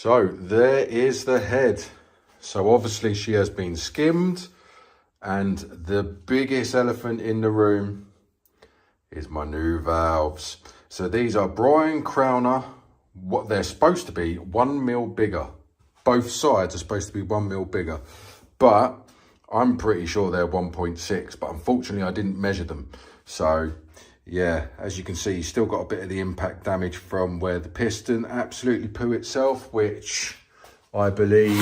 So there is the head. So obviously she has been skimmed, and the biggest elephant in the room is my new valves. So these are Brian Crowner. What they're supposed to be 1 mil bigger. Both sides are supposed to be 1 mil bigger, but I'm pretty sure they're 1.6, but unfortunately I didn't measure them. So yeah, as you can see, you still got a bit of the impact damage from where the piston absolutely poo itself, which I believe,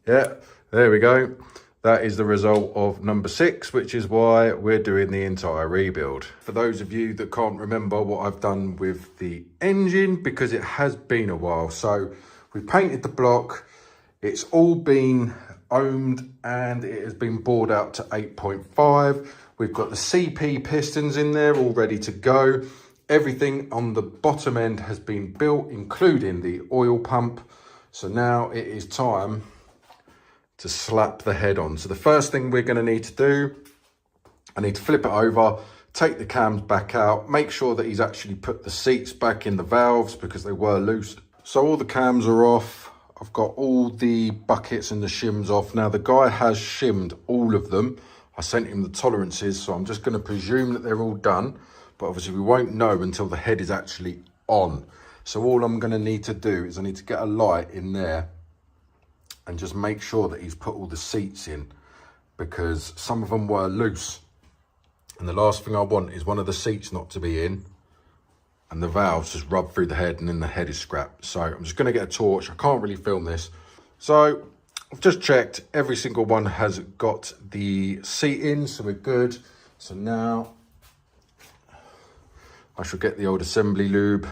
yeah, there we go. That is the result of number 6, which is why we're doing the entire rebuild. For those of you that can't remember what I've done with the engine, because it has been a while. So we painted the block, it's all been ohmed, and it has been bored out to 8.5. We've got the CP pistons in there all ready to go. Everything on the bottom end has been built, including the oil pump. So now it is time to slap the head on. So the first thing we're going to need to do, I need to flip it over, take the cams back out, make sure that he's actually put the seats back in the valves because they were loose. So all the cams are off. I've got all the buckets and the shims off. Now the guy has shimmed all of them. I sent him the tolerances, so I'm just going to presume that they're all done, but obviously we won't know until the head is actually on. So all I'm going to need to do is I need to get a light in there and just make sure that he's put all the seats in, because some of them were loose. And the last thing I want is one of the seats not to be in and the valves just rub through the head and then the head is scrapped. So I'm just gonna get a torch. I can't really film this. So I've just checked, every single one has got the seat in, so we're good. So now I shall get the old assembly lube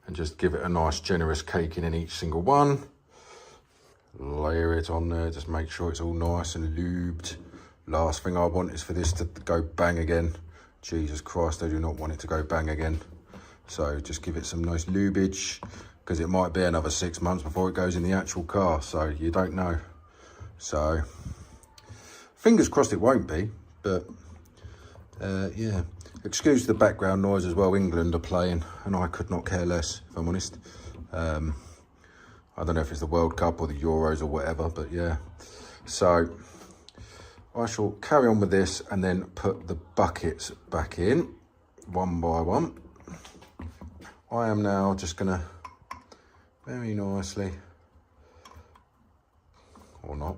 and just give it a nice generous caking in each single one. Layer it on there, just make sure it's all nice and lubed. Last thing I want is for this to go bang again. Jesus Christ, I do not want it to go bang again. So just give it some nice lubage, because it might be another 6 months before it goes in the actual car, so you don't know. So fingers crossed it won't be, but yeah. Excuse the background noise as well, England are playing and I could not care less, if I'm honest. I don't know if it's the World Cup or the Euros or whatever, but yeah. So I shall carry on with this and then put the buckets back in one by one. I am now just gonna very nicely, or not,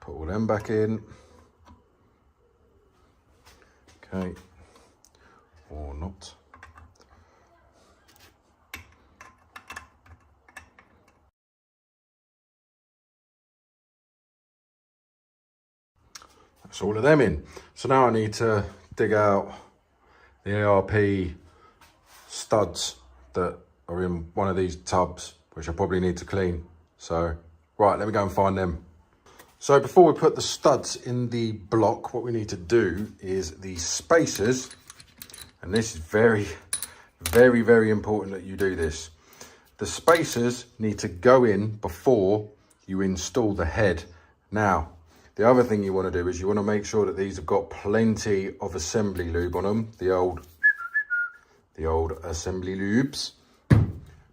put all them back in. Okay, or not. That's all of them in. So now I need to dig out the ARP studs that are in one of these tubs, which I probably need to clean. So, right, let me go and find them. So before we put the studs in the block, what we need to do is the spacers, and this is very, very, very important that you do this. The spacers need to go in before you install the head. Now, the other thing you want to do is you want to make sure that these have got plenty of assembly lube on them, the old assembly lubes,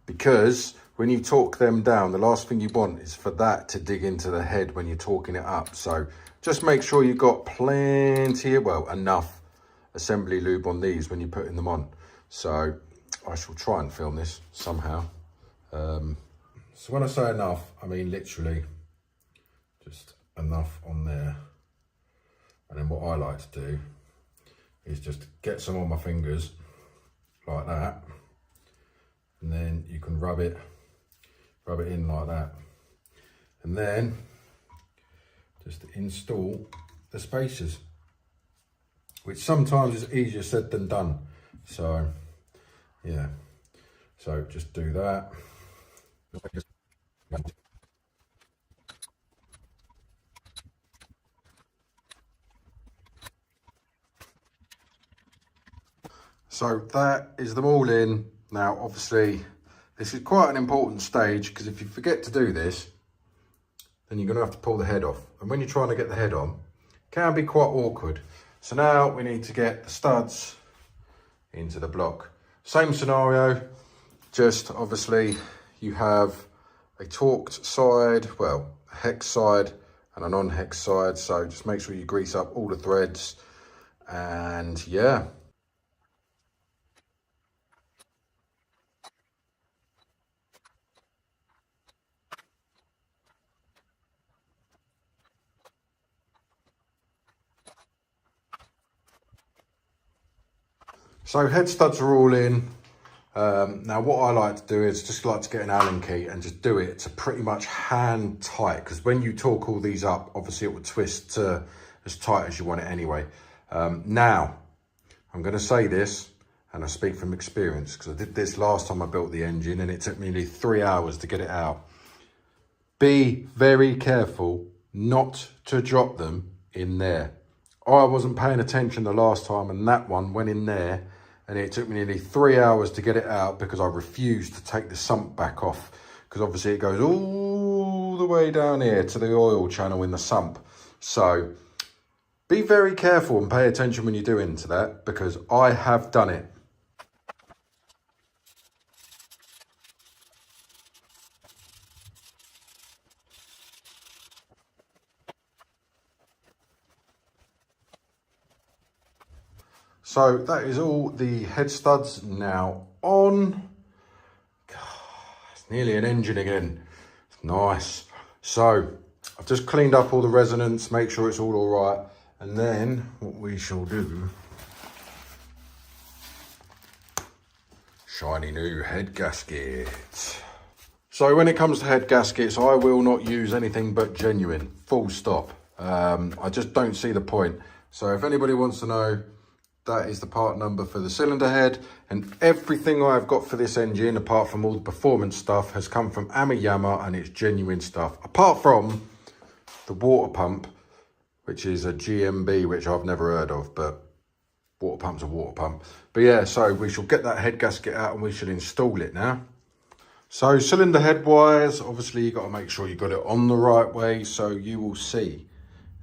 because when you torque them down, the last thing you want is for that to dig into the head when you're torquing it up. So just make sure you've got plenty, well, enough assembly lube on these when you're putting them on. So I shall try and film this somehow. So when I say enough, I mean literally just enough on there. And then what I like to do is just get some on my fingers like that, and then you can rub it in like that, and then just install the spacers, which sometimes is easier said than done. So yeah, so just do that. So that is them all in. Now, obviously, this is quite an important stage, because if you forget to do this, then you're going to have to pull the head off. And when you're trying to get the head on, it can be quite awkward. So now we need to get the studs into the block. Same scenario, just obviously you have a torqued side, well, a hex side and a non-hex side. So just make sure you grease up all the threads, and yeah. So head studs are all in. Now what I like to do is just like to get an Allen key and just do it to pretty much hand tight, because when you torque all these up, obviously it will twist as tight as you want it anyway. Now, I'm going to say this, and I speak from experience, because I did this last time I built the engine and it took me nearly 3 hours to get it out. Be very careful not to drop them in there. I wasn't paying attention the last time, and that one went in there, and it took me nearly 3 hours to get it out because I refused to take the sump back off, because obviously it goes all the way down here to the oil channel in the sump. So be very careful and pay attention when you do into that, because I have done it. So that is all the head studs now on. God, it's nearly an engine again. It's nice. So I've just cleaned up all the resonance, make sure it's all right. And then what we shall do, shiny new head gasket. So when it comes to head gaskets, I will not use anything but genuine, full stop. I just don't see the point. So if anybody wants to know, that is the part number for the cylinder head, and everything I've got for this engine, apart from all the performance stuff, has come from Amayama, and it's genuine stuff. Apart from the water pump, which is a GMB, which I've never heard of, but water pump's a water pump. But yeah, so we shall get that head gasket out and we shall install it now. So cylinder head wise, obviously you got to make sure you got it on the right way. So you will see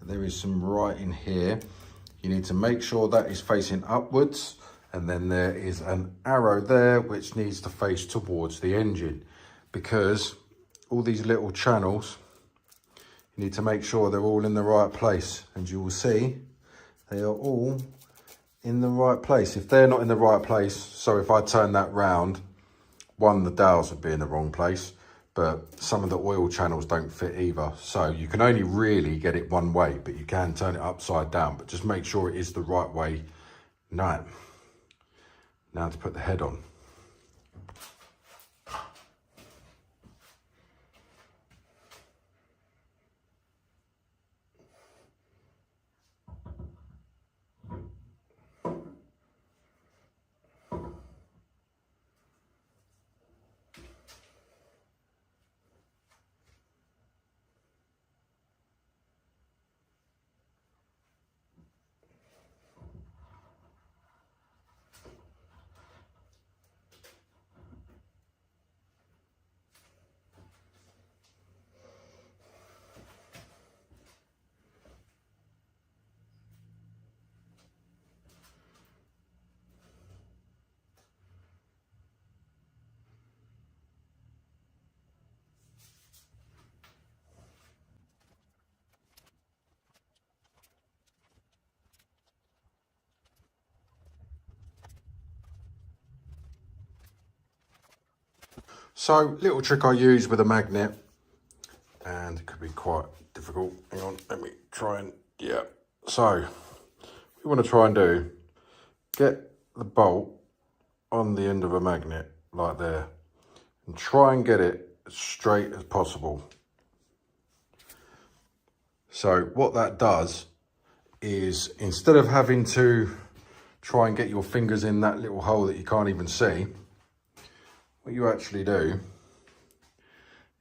there is some writing here. You need to make sure that is facing upwards, and then there is an arrow there which needs to face towards the engine, because all these little channels, you need to make sure they're all in the right place, and you will see they are all in the right place. If they're not in the right place, so if I turn that round, one, the dowels would be in the wrong place, but some of the oil channels don't fit either. So you can only really get it one way, but you can turn it upside down, but just make sure it is the right way. Now to put the head on. So, little trick I use with a magnet, and it could be quite difficult. Hang on, let me try and, yeah. So, what we want to try and do, get the bolt on the end of a magnet, like there, and try and get it as straight as possible. So, what that does is, instead of having to try and get your fingers in that little hole that you can't even see, what you actually do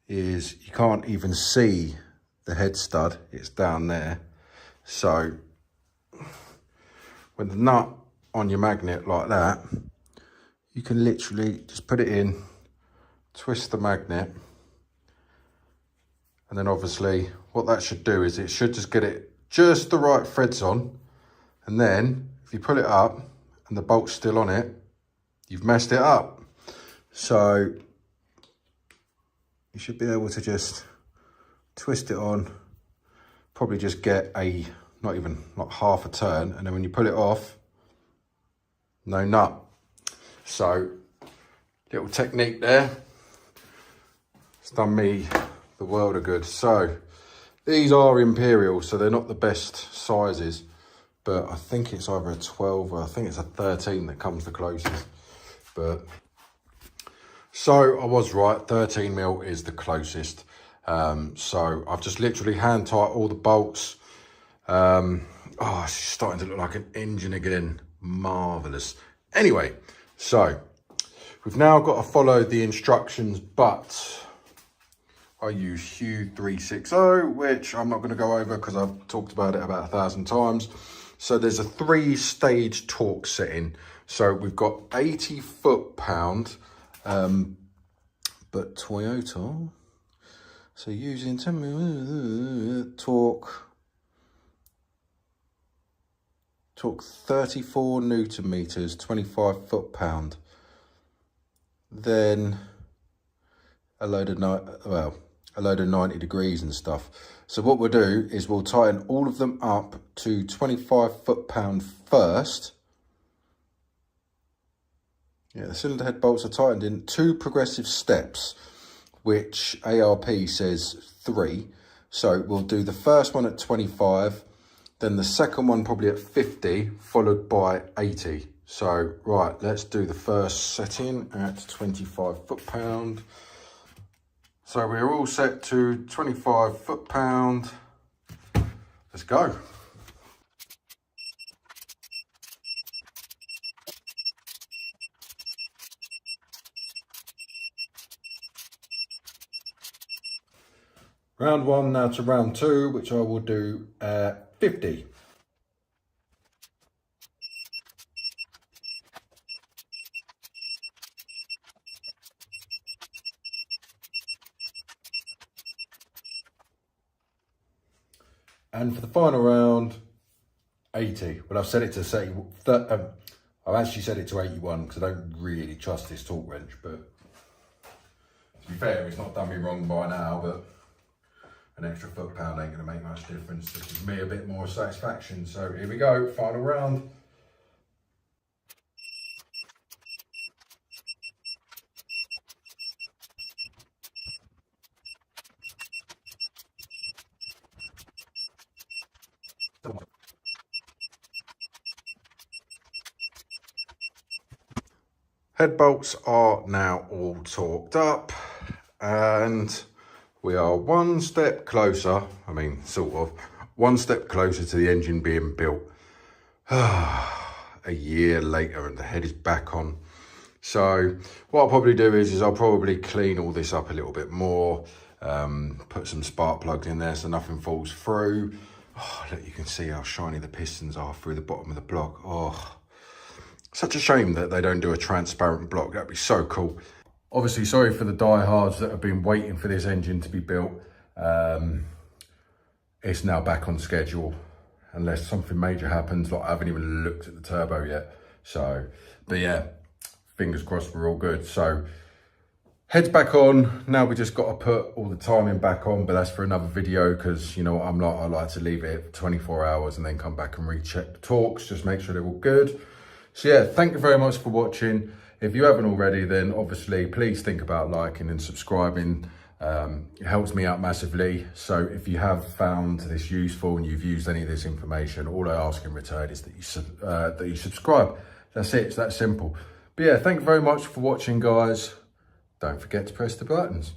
is you can't even see the head stud, it's down there. So with the nut on your magnet like that, you can literally just put it in, twist the magnet, and then obviously what that should do is it should just get it just the right threads on, and then if you pull it up and the bolt's still on it, you've messed it up. So you should be able to just twist it on, probably just get a, not half a turn, and then when you pull it off, no nut. So little technique there. It's done me the world of good. So these are Imperial, so they're not the best sizes, but I think it's either a 12 or I think it's a 13 that comes the closest. But so I was right, 13 mil is the closest. So I've just literally hand tight all the bolts. Oh, it's starting to look like an engine again. Marvelous. Anyway, so we've now got to follow the instructions, but I use Hue 360, which I'm not going to go over because I've talked about it about 1,000 times. So there's a 3-stage torque setting. So we've got 80 foot-pound, but Toyota. So using torque 34 Newton meters, 25 foot-pound. Then a load of 90 degrees and stuff. So what we'll do is we'll tighten all of them up to 25 foot-pound first. Yeah, the cylinder head bolts are tightened in 2 progressive steps, which ARP says 3. So we'll do the first one at 25, then the second one probably at 50, followed by 80. So, right, let's do the first setting at 25 foot-pound. So we're all set to 25 foot-pound. Let's go. Round 1 now to round 2, which I will do at 50. And for the final round, 80. Well, I've set it to say, I've actually set it to 81 because I don't really trust this torque wrench, but to be fair, it's not done me wrong by now, but an extra foot-pound ain't gonna make much difference. This gives me a bit more satisfaction. So here we go, final round. Head bolts are now all torqued up and we are one step closer, I mean, sort of, one step closer to the engine being built. A year later and the head is back on. So what I'll probably do is I'll probably clean all this up a little bit more, put some spark plugs in there so nothing falls through. Oh, look, you can see how shiny the pistons are through the bottom of the block. Oh, such a shame that they don't do a transparent block. That'd be so cool. Obviously, sorry for the diehards that have been waiting for this engine to be built. It's now back on schedule, unless something major happens. Like I haven't even looked at the turbo yet. So, but yeah, fingers crossed we're all good. So, head's back on. Now we just got to put all the timing back on, but that's for another video because, you know what I'm like, I like to leave it for 24 hours and then come back and recheck the torques, just make sure they're all good. So yeah, thank you very much for watching. If you haven't already, then obviously please think about liking and subscribing. It helps me out massively. So if you have found this useful and you've used any of this information, all I ask in return is that you subscribe. That's it, it's that simple. But yeah, thank you very much for watching, guys. Don't forget to press the buttons.